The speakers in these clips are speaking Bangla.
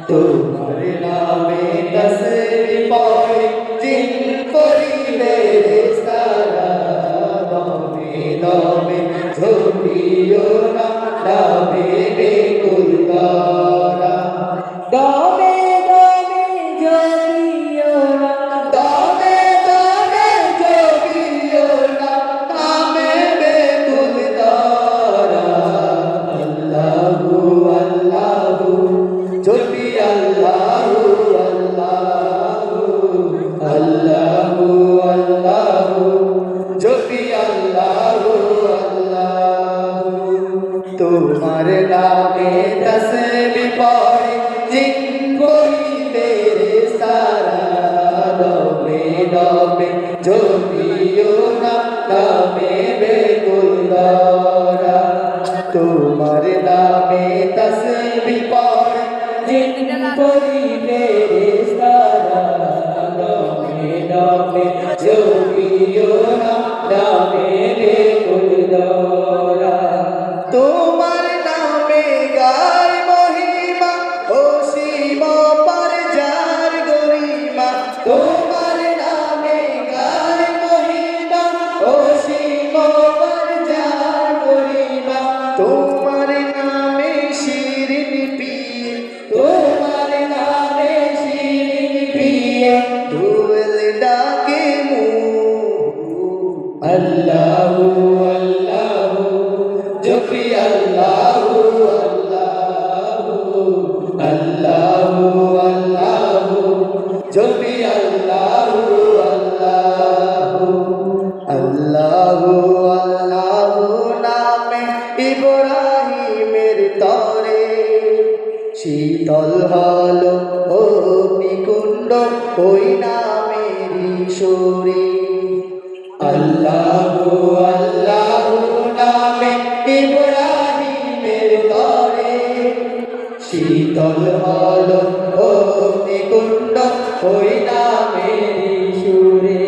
তোমার নামে তসবিহ পড়ে জিন পরিবে সারা দমে দমে ঝুঁকিও না ডাবে বেকুল তারা দমে দমে ঝুঁকিও না দমে দমে ঝুঁকিও না নামে বেকুল তারা আল্লাহু আল্লাহু জপি আল্লাহু আল্লাহু আল্লাহু আল্লাহু জপি আল্লাহু আল্লাহু তোমার নামে তসবিহ পড়ে জিন করিতে সারা দমে দমে জপিও না নামে বেকুল তারা তোমার নামে তসবিহ পড়ে জিন করিতে সারা দমে দমে জপিও না নামে বেকুল তারা তোমার নামে গায় মহিমা অসীম পরজার গরিমা তোমার নামে গায় মহিমা অসীম পরজার গরিমা তোমার নামে শিরিন পিয়ে তোমার নামে শিরিন পিয়ে দোয়েল ডাকে মু আল্লাহু আল্লাহু জপি আল্লাহু আল্লাহু আল্লাহু আল্লাহু জপি আল্লাহু আল্লাহু আল্লাহু আল্লাহু নামে ইব্রাহিমের তরে শীতল হলো অগ্নিকুণ্ড ওই নামেরই সুরে আল্লাহু আল্লাহু নামে ইব্রাহিমের তরে শীতল হলো অগ্নিকুণ্ড ওই নামেরই সুরে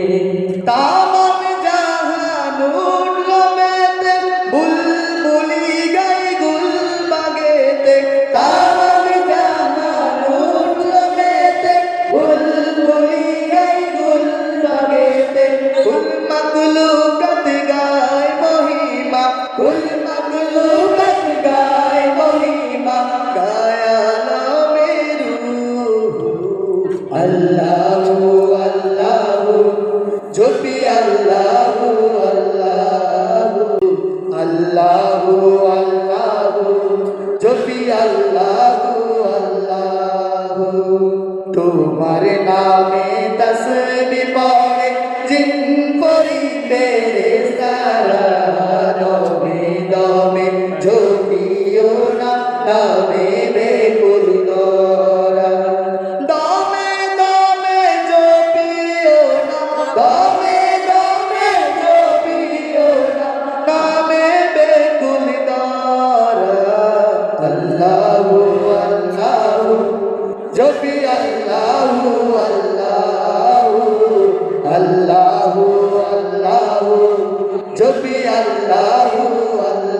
তামাম জাহান উঠল মেতে বুলবুলি গাই গুল বাগেতে তামাম জাহান উঠল মেতে বুলবুলি গাই গুল বাগেতে কুল মাকলুকাত গায় মহিমা কুল মাকলুকাত গায় মহিমা গায়ালামের আল্লাহু আল্লাহু জপি আল্লাহু আল্লাহু আল্লাহু আল্লাহু জপি আল্লাহু আল্লাহু তোমার নামে তসবিহ পড়ে জিন পরিতে সারা দমে দমে ঝুঁকিও না নামে বেকুল তারা দমে দমে জপিও না দমে দমে জপিও না নামে বেকুল তারা আল্লাহু আল্লাহু জপি আল্লাহু আল্লাহু আল্লাহু আল্লাহু জপি আল্লাহু আল্লাহু